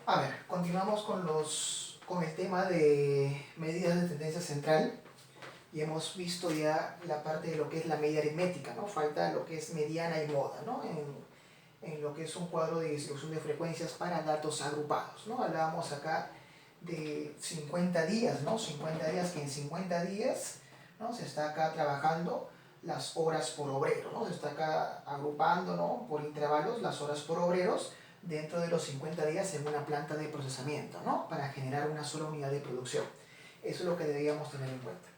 A ver, continuamos con el tema de medidas de tendencia central y hemos visto ya la parte de lo que es la media aritmética, ¿no? Falta lo que es mediana y moda, ¿no? En lo que es un cuadro de distribución de frecuencias para datos agrupados, ¿no? Hablábamos acá de 50 días, ¿no? 50 días, que en 50 días, ¿no? Se está acá trabajando las horas por obrero, ¿no? Se está acá agrupando, ¿no? Por intervalos las horas por obreros dentro de los 50 días en una planta de procesamiento, ¿no? Para generar una sola unidad de producción. Eso es lo que deberíamos tener en cuenta.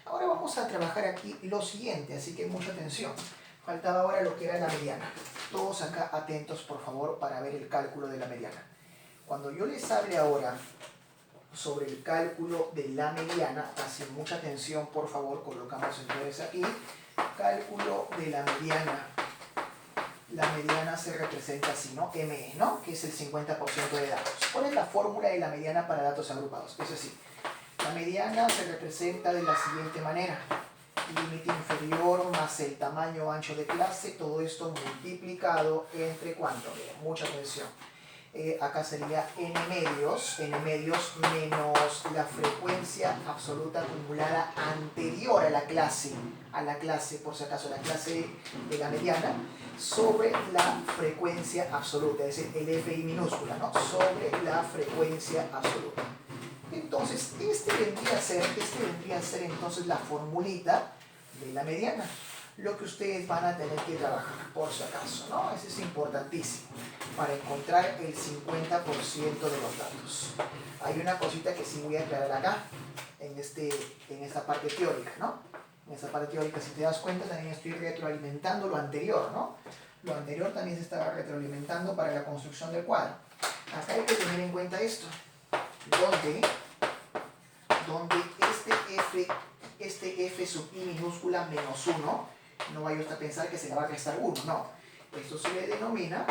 Ahora vamos a trabajar aquí lo siguiente, así que mucha atención. Faltaba ahora lo que era la mediana. Todos acá atentos, por favor, para ver el cálculo de la mediana. Cuando yo les hable ahora sobre el cálculo de la mediana, así mucha atención, por favor, colocamos entonces aquí, cálculo de la mediana. La mediana se representa así, ¿no? ME, ¿no? Que es el 50% de datos. ¿Cuál es la fórmula de la mediana para datos agrupados? Es así. La mediana se representa de la siguiente manera. Límite inferior más el tamaño ancho de clase, todo esto multiplicado entre ¿cuánto? Mucha atención. Acá sería n medios menos la frecuencia absoluta acumulada anterior a la clase, por si acaso, la clase de la mediana, sobre la frecuencia absoluta, es decir, el FI minúscula, ¿no? Sobre la frecuencia absoluta. Entonces, este vendría a ser entonces la formulita de la mediana, lo que ustedes van a tener que trabajar, por si acaso, ¿no? Eso es importantísimo, para encontrar el 50% de los datos. Hay una cosita que sí voy a aclarar acá, en esta parte teórica, ¿no? En esta parte teórica, si te das cuenta, también estoy retroalimentando lo anterior, ¿no? Lo anterior también se estaba retroalimentando para la construcción del cuadro. Acá hay que tener en cuenta esto, donde este F sub I minúscula menos 1, no vaya usted a pensar que se le va a restar 1, no. Esto se le denomina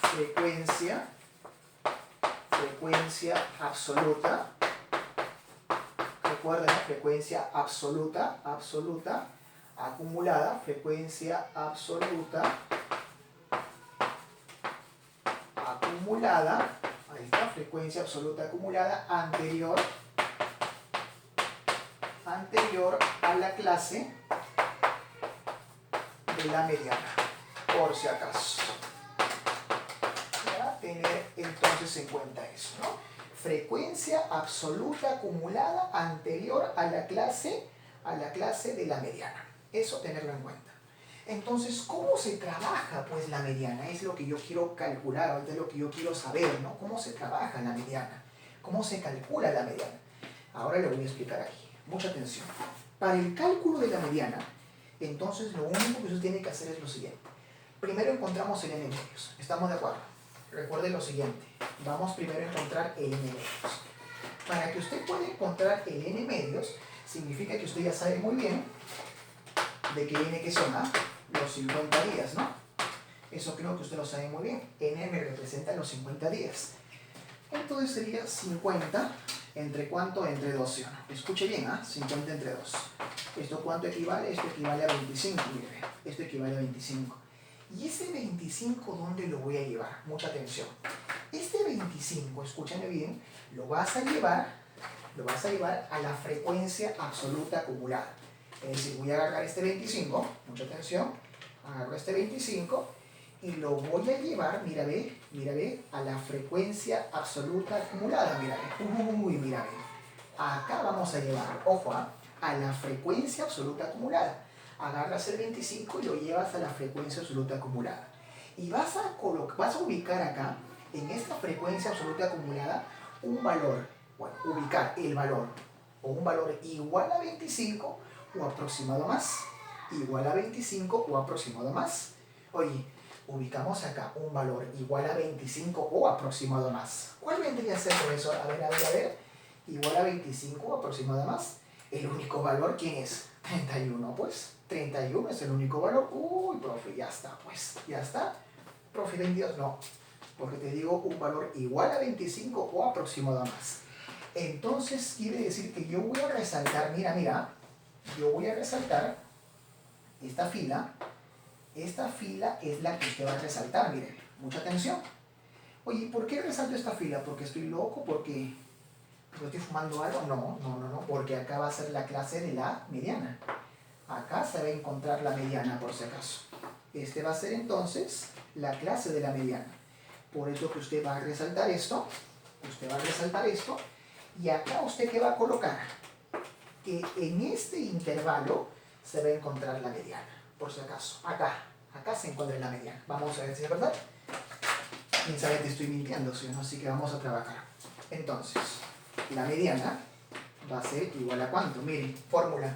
frecuencia absoluta. Recuerden, frecuencia absoluta, acumulada, frecuencia absoluta, acumulada, ahí está, frecuencia absoluta acumulada anterior a la clase de la mediana, por si acaso. Para tener entonces en cuenta eso, ¿no? Frecuencia absoluta acumulada anterior a la clase de la mediana. Eso tenerlo en cuenta. Entonces, ¿cómo se trabaja pues la mediana? Es lo que yo quiero calcular, ahorita es lo que yo quiero saber, ¿no? ¿Cómo se trabaja la mediana? ¿Cómo se calcula la mediana? Ahora le voy a explicar aquí. Mucha atención. Para el cálculo de la mediana, entonces lo único que usted tiene que hacer es lo siguiente. Primero encontramos el n medios. ¿Estamos de acuerdo? Recuerde lo siguiente. Vamos primero a encontrar el n medios. Para que usted pueda encontrar el n medios, significa que usted ya sabe muy bien de qué n que son, ¿ah? Los 50 días, ¿no? Eso creo que usted lo sabe muy bien. N me representa los 50 días. Entonces sería 50 entre ¿cuánto? Entre 12. Escuche bien, ¿ah? 50 entre 2. ¿Esto cuánto equivale? Esto equivale a 25, mire. Esto equivale a 25. ¿Y ese 25 dónde lo voy a llevar? Mucha atención. Este 25, escúchame bien, lo vas a llevar a la frecuencia absoluta acumulada. Es decir, voy a agarrar este 25, mucha atención, agarro este 25 y lo voy a llevar, mira ve, a la frecuencia absoluta acumulada, mira ve, mira ve. Acá vamos a llevar, ojo, a la frecuencia absoluta acumulada. Agarras el 25 y lo llevas a la frecuencia absoluta acumulada. Y vas a ubicar acá, en esta frecuencia absoluta acumulada, un valor, bueno, ubicar el valor, o un valor igual a 25 o aproximado más. Igual a 25 o aproximado más. Oye, ubicamos acá un valor igual a 25 o aproximado más. ¿Cuál vendría a ser por eso? A ver. Igual a 25 o aproximado más. El único valor, ¿quién es? 31, pues. 31 es el único valor. Uy, profe, ya está, pues. Ya está. Profe, 22, no. Porque te digo un valor igual a 25 o aproximado a más. Entonces, quiere decir que yo voy a resaltar, mira. Yo voy a resaltar esta fila. Esta fila es la que usted va a resaltar, mire. Mucha atención. Oye, ¿por qué resalto esta fila? ¿Porque estoy loco? ¿Porque estoy fumando algo? No, porque acá va a ser la clase de la mediana. Acá se va a encontrar la mediana, por si acaso. Este va a ser entonces la clase de la mediana. Por eso que usted va a resaltar esto, y acá usted ¿qué va a colocar? Que en este intervalo se va a encontrar la mediana, por si acaso. Acá se encuentra la mediana. Vamos a ver si es verdad. Quién sabe te estoy mintiendo, ¿sí o no? Así que vamos a trabajar. Entonces, la mediana va a ser igual a ¿cuánto? Miren, fórmula.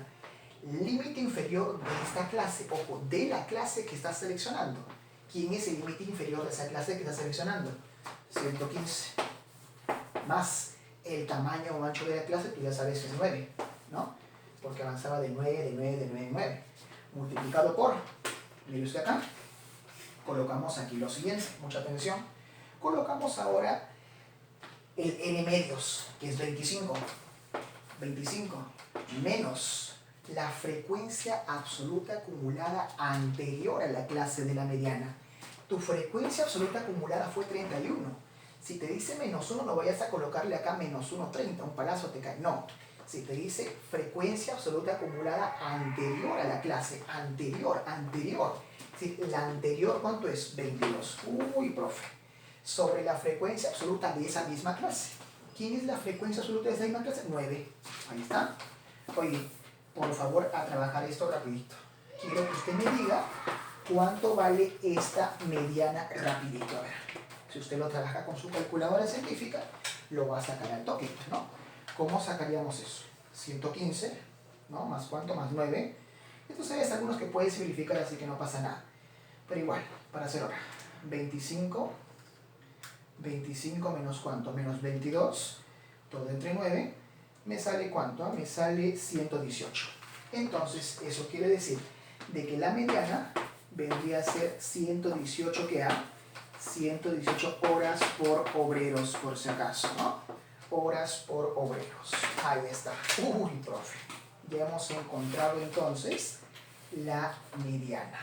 Límite inferior de esta clase, ojo, de la clase que estás seleccionando. ¿Quién es el límite inferior de esa clase que estás seleccionando? 115. Más el tamaño o ancho de la clase, tú ya sabes que es 9, ¿no? Porque avanzaba de 9. Multiplicado por, mire usted acá, colocamos aquí lo siguiente, mucha atención. Colocamos ahora el n medios, que es 25. 25 menos la frecuencia absoluta acumulada anterior a la clase de la mediana. Tu frecuencia absoluta acumulada fue 31. Si te dice -1, no vayas a colocarle acá -1,30, un palazo te cae. No. Si te dice frecuencia absoluta acumulada anterior a la clase, anterior. Si la anterior, ¿cuánto es? 22. Uy, profe. Sobre la frecuencia absoluta de esa misma clase. ¿Quién es la frecuencia absoluta de esa misma clase? 9. Ahí está. Oye, por favor, a trabajar esto rapidito. Quiero que usted me diga cuánto vale esta mediana rapidito. A ver, si usted lo trabaja con su calculadora científica, lo va a sacar al toque, ¿no? ¿Cómo sacaríamos eso? 115, ¿no? ¿Más cuánto? Más 9. Entonces hay algunos que puedes simplificar, así que no pasa nada. Pero igual, para hacer ahora, 25 menos cuánto? Menos 22, todo entre 9. ¿Me sale cuánto? Me sale 118. Entonces, eso quiere decir de que la mediana vendría a ser 118, ¿qué ha? 118 horas por obreros, por si acaso, ¿no? Horas por obreros. Ahí está. Uy, profe. Ya hemos encontrado entonces la mediana.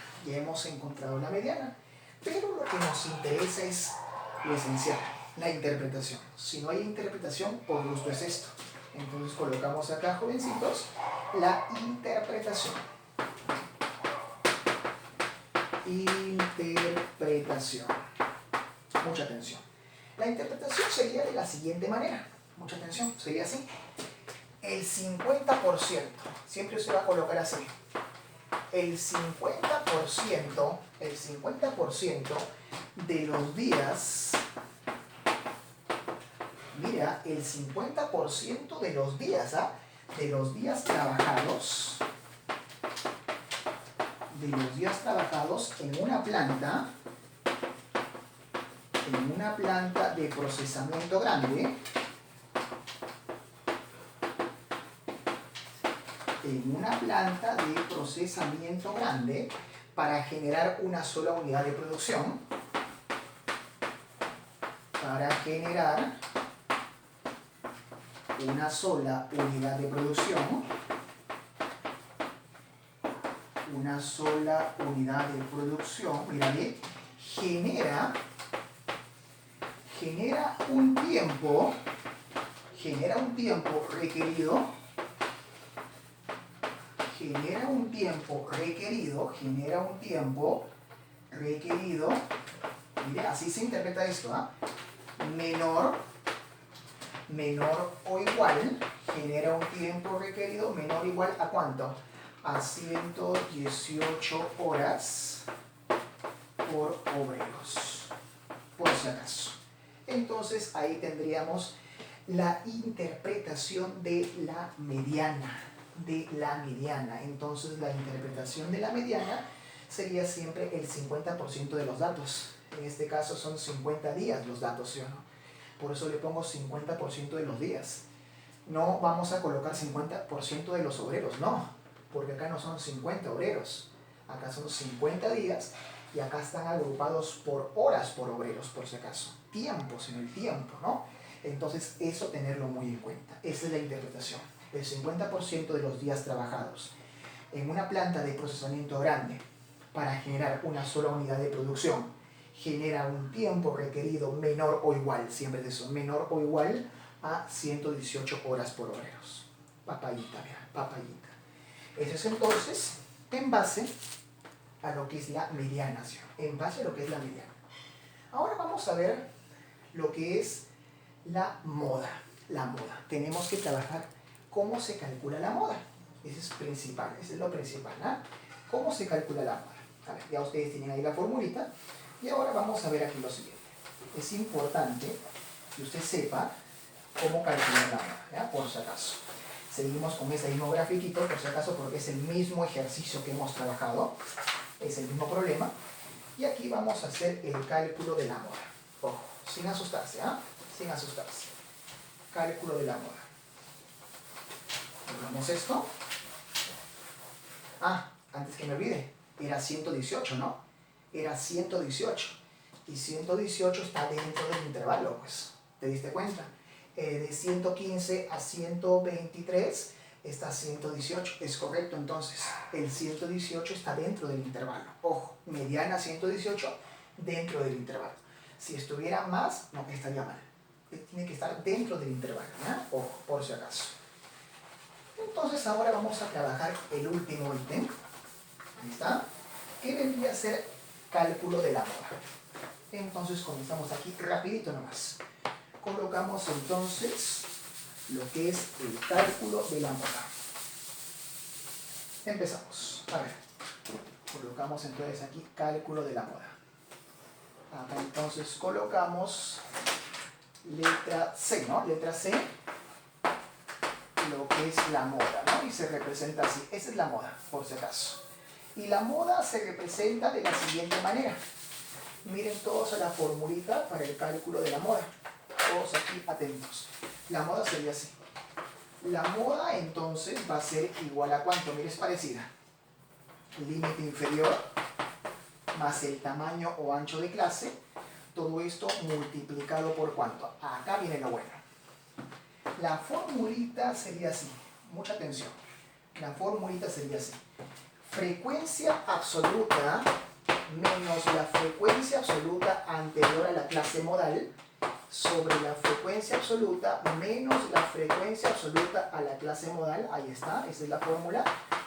Pero lo que nos interesa es lo esencial, la interpretación. Si no hay interpretación, por gusto es esto. Entonces colocamos acá, jovencitos, la interpretación. Interpretación. Mucha atención. La interpretación sería de la siguiente manera. Mucha atención, sería así. El 50%, siempre se va a colocar así. El 50% de los días, mira, el 50% de los días, de los días trabajados en una planta de procesamiento grande, para generar una sola unidad de producción, mírale, genera un tiempo requerido, mire, así se interpreta esto, menor o igual, genera un tiempo requerido menor o igual a ¿cuánto? A 118 horas por obreros, por si acaso. Entonces ahí tendríamos la interpretación de la mediana. Entonces la interpretación de la mediana sería siempre el 50% de los datos. En este caso son 50 días los datos, ¿sí o no? Por eso le pongo 50% de los días. No vamos a colocar 50% de los obreros, no, porque acá no son 50 obreros, acá son 50 días y acá están agrupados por horas por obreros, por si acaso. Tiempos en el tiempo, ¿no? Entonces eso tenerlo muy en cuenta. Esa es la interpretación. El 50% de los días trabajados en una planta de procesamiento grande para generar una sola unidad de producción, genera un tiempo requerido menor o igual, siempre es eso, menor o igual a 118 horas por obreros. Papayita, vean, papayita. Eso es entonces en base a lo que es la mediana, ¿sí? En base a lo que es la mediana. Ahora vamos a ver lo que es la moda. La moda. Tenemos que trabajar cómo se calcula la moda. Eso es principal, eso es lo principal, ¿no? ¿Cómo se calcula la moda? A ver, ya ustedes tienen ahí la formulita. Y ahora vamos a ver aquí lo siguiente. Es importante que usted sepa cómo calcular la moda, ¿ya? Por si acaso. Seguimos con ese mismo grafiquito, por si acaso, porque es el mismo ejercicio que hemos trabajado. Es el mismo problema. Y aquí vamos a hacer el cálculo de la moda. Ojo, sin asustarse, ¿ah? Sin asustarse. Cálculo de la moda. Ponemos esto. Ah, antes que me olvide, era 118, ¿no? Era 118. Y 118 está dentro del intervalo, pues. ¿Te diste cuenta? De 115 a 123 está 118. Es correcto, entonces. El 118 está dentro del intervalo. Ojo, mediana 118 dentro del intervalo. Si estuviera más, no, estaría mal. Tiene que estar dentro del intervalo, ¿no? Ojo, por si acaso. Entonces ahora vamos a trabajar el último ítem. Ahí está. Que vendría a ser cálculo de la moda. Entonces comenzamos aquí rapidito nomás. Colocamos entonces lo que es el cálculo de la moda. Empezamos. A ver. Colocamos entonces aquí cálculo de la moda. Acá entonces colocamos letra C, ¿no? Letra C, lo que es la moda, ¿no? Y se representa así. Esa es la moda, por si acaso. Y la moda se representa de la siguiente manera. Miren todos a la formulita para el cálculo de la moda. Todos aquí atentos. La moda sería así. La moda entonces va a ser igual a ¿cuánto? Mire, es parecida. Límite inferior más el tamaño o ancho de clase. Todo esto multiplicado por ¿cuánto? Acá viene lo bueno. La formulita sería así. Mucha atención. La formulita sería así. Frecuencia absoluta menos la frecuencia absoluta anterior a la clase modal sobre la frecuencia absoluta menos la frecuencia absoluta a la clase modal, ahí está, esa es la fórmula,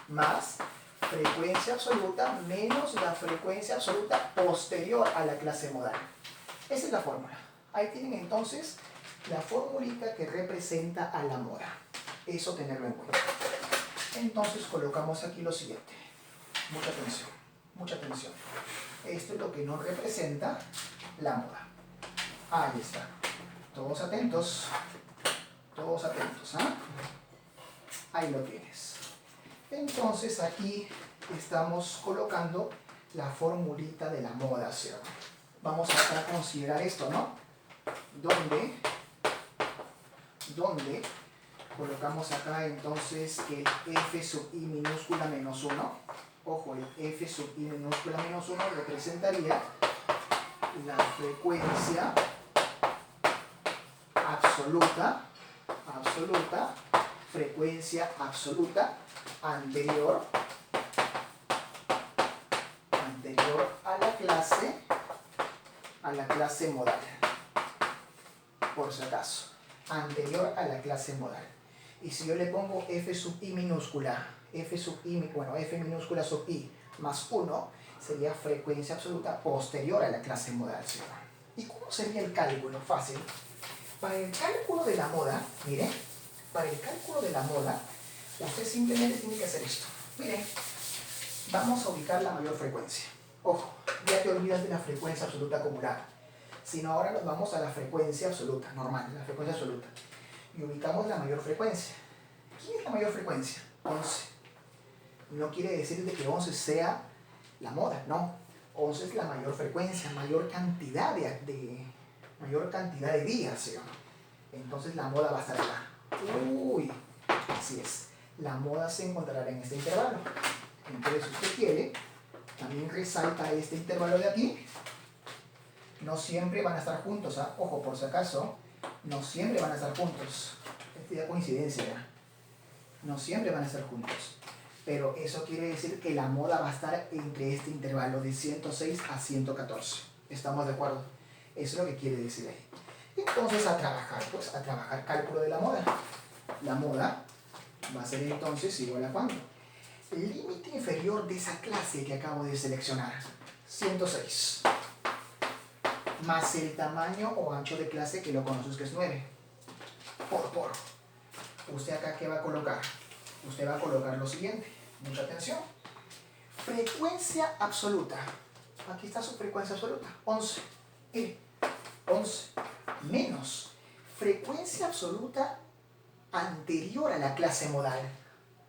más frecuencia absoluta menos la frecuencia absoluta posterior a la clase modal. Esa es la fórmula. Ahí tienen entonces la formulita que representa a la moda. Eso tenerlo en cuenta. Entonces colocamos aquí lo siguiente. Mucha atención, mucha atención. Esto es lo que nos representa la moda. Ahí está. Todos atentos. Todos atentos, ¿ah? Ahí lo tienes. Entonces aquí estamos colocando la formulita de la moda, ¿sí? Vamos a considerar esto, ¿no? ¿Dónde colocamos acá entonces que el F sub I minúscula menos 1? Ojo, el F sub I minúscula menos 1 representaría la frecuencia absoluta, frecuencia absoluta anterior a la clase modal, por si acaso, anterior a la clase modal. Y si yo le pongo F sub I minúscula, F minúscula sub I más 1, sería frecuencia absoluta posterior a la clase modal, ¿sí? ¿Y cómo sería el cálculo? Fácil. Para el cálculo de la moda, mire, para el cálculo de la moda, usted simplemente tiene que hacer esto. Mire, vamos a ubicar la mayor frecuencia. Ojo, ya te olvidas de la frecuencia absoluta acumulada, sino ahora nos vamos a la frecuencia absoluta, normal, la frecuencia absoluta. Y ubicamos la mayor frecuencia. ¿Quién es la mayor frecuencia? 11. No quiere decir de que 11 sea la moda, no. 11 es la mayor frecuencia, mayor cantidad de días, ¿sí? Entonces la moda va a estar acá. Uy, así es. La moda se encontrará en este intervalo. Entonces, si usted quiere, también resalta este intervalo de aquí. No siempre van a estar juntos, ¿ah? Ojo, por si acaso, no siempre van a estar juntos. Esta es coincidencia, ¿ya? No siempre van a estar juntos. Pero eso quiere decir que la moda va a estar entre este intervalo de 106 a 114. ¿Estamos de acuerdo? Eso es lo que quiere decir ahí. Entonces a trabajar, pues a trabajar cálculo de la moda. La moda va a ser entonces igual a ¿cuánto? El límite inferior de esa clase que acabo de seleccionar, 106, más el tamaño o ancho de clase que lo conoces que es 9, por. ¿Usted acá qué va a colocar? Usted va a colocar lo siguiente, mucha atención. Frecuencia absoluta. Aquí está su frecuencia absoluta, 11. 11 menos frecuencia absoluta anterior a la clase modal.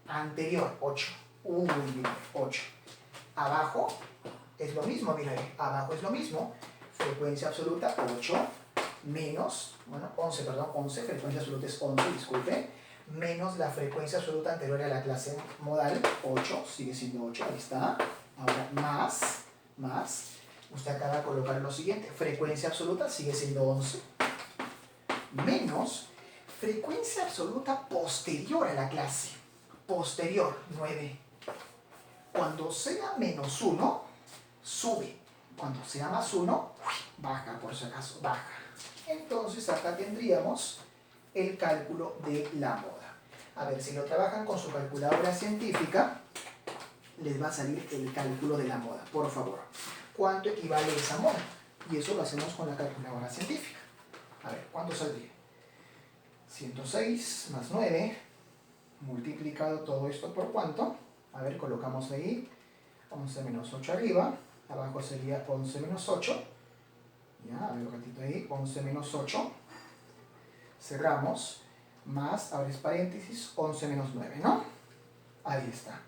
Anterior, 8. Uy, 8. Abajo es lo mismo, mira ahí. Abajo es lo mismo. Frecuencia absoluta, 8. Menos, bueno, 11, perdón, 11. Frecuencia absoluta es 11, disculpe. Menos la frecuencia absoluta anterior a la clase modal, 8. Sigue siendo 8, ahí está. Ahora, más. Usted acaba de colocar lo siguiente. Frecuencia absoluta sigue siendo 11. Menos frecuencia absoluta posterior a la clase. Posterior, 9. Cuando sea menos 1, sube. Cuando sea más 1, baja, por si acaso, baja. Entonces acá tendríamos el cálculo de la moda. A ver, si lo trabajan con su calculadora científica, les va a salir el cálculo de la moda, por favor. ¿Cuánto equivale esa moda? Y eso lo hacemos con la calculadora científica. A ver, ¿cuánto saldría? 106 más 9, multiplicado todo esto por ¿cuánto? A ver, colocamos ahí 11 menos 8 arriba, abajo sería 11 menos 8, ya, a ver un ratito ahí, 11 menos 8, cerramos, más, abres paréntesis, 11 menos 9, ¿no? Ahí está.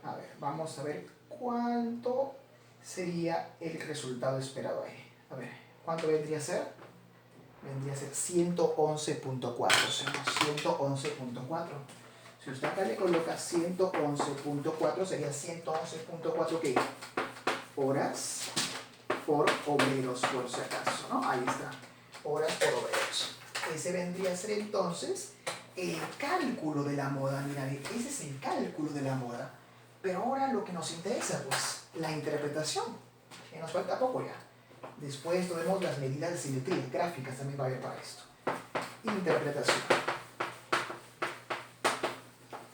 A ver, vamos a ver cuánto sería el resultado esperado ahí. A ver, ¿cuánto vendría a ser? Vendría a ser 111.4, 111.4. Si usted acá le coloca 111.4, sería 111.4 ¿qué? Horas por obreros, por si acaso, ¿no? Ahí está, horas por obreros. Ese vendría a ser entonces el cálculo de la moda. Mira, ese es el cálculo de la moda. Pero ahora lo que nos interesa, pues, la interpretación. Que nos falta poco ya. Después tenemos las medidas de simetría, gráficas también va a haber para esto. Interpretación.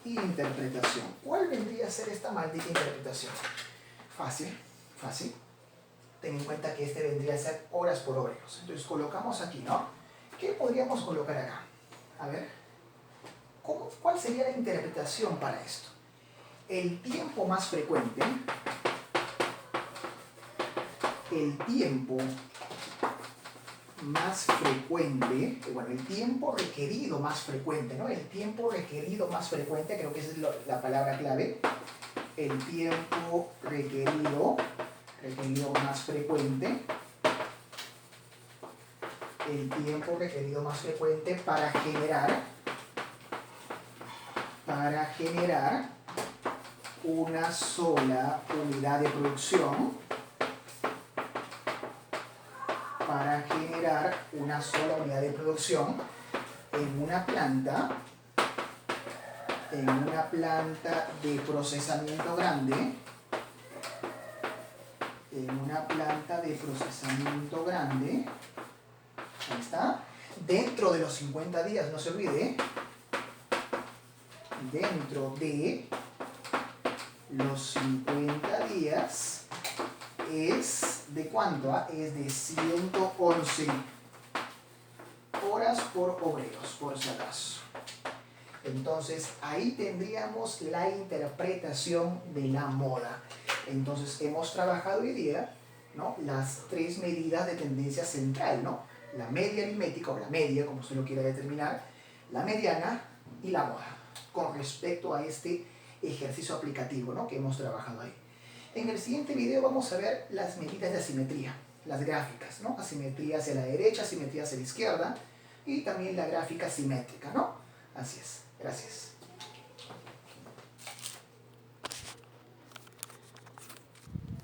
Interpretación. ¿Cuál vendría a ser esta maldita interpretación? Fácil. Ten en cuenta que este vendría a ser horas por obreros. Entonces colocamos aquí, ¿no? ¿Qué podríamos colocar acá? A ver. ¿Cuál sería la interpretación para esto? El tiempo más frecuente. El tiempo requerido más frecuente, ¿no? El tiempo requerido más frecuente, creo que esa es la palabra clave. El tiempo requerido más frecuente. El tiempo requerido más frecuente para generar una sola unidad de producción. Para generar una sola unidad de producción en una planta de procesamiento grande, ahí está, dentro de los 50 días, no se olvide, dentro de los 50 días es ¿de cuánto? Es de 111 horas por obreros, por si acaso. Entonces, ahí tendríamos la interpretación de la moda. Entonces, hemos trabajado hoy día, ¿no?, las tres medidas de tendencia central, ¿no? La media aritmética, o la media, como usted lo quiera determinar, la mediana y la moda, con respecto a este ejercicio aplicativo, ¿no?, que hemos trabajado ahí. En el siguiente video vamos a ver las medidas de asimetría, las gráficas, ¿no? Asimetría hacia la derecha, asimetría hacia la izquierda y también la gráfica simétrica, ¿no? Así es. Gracias.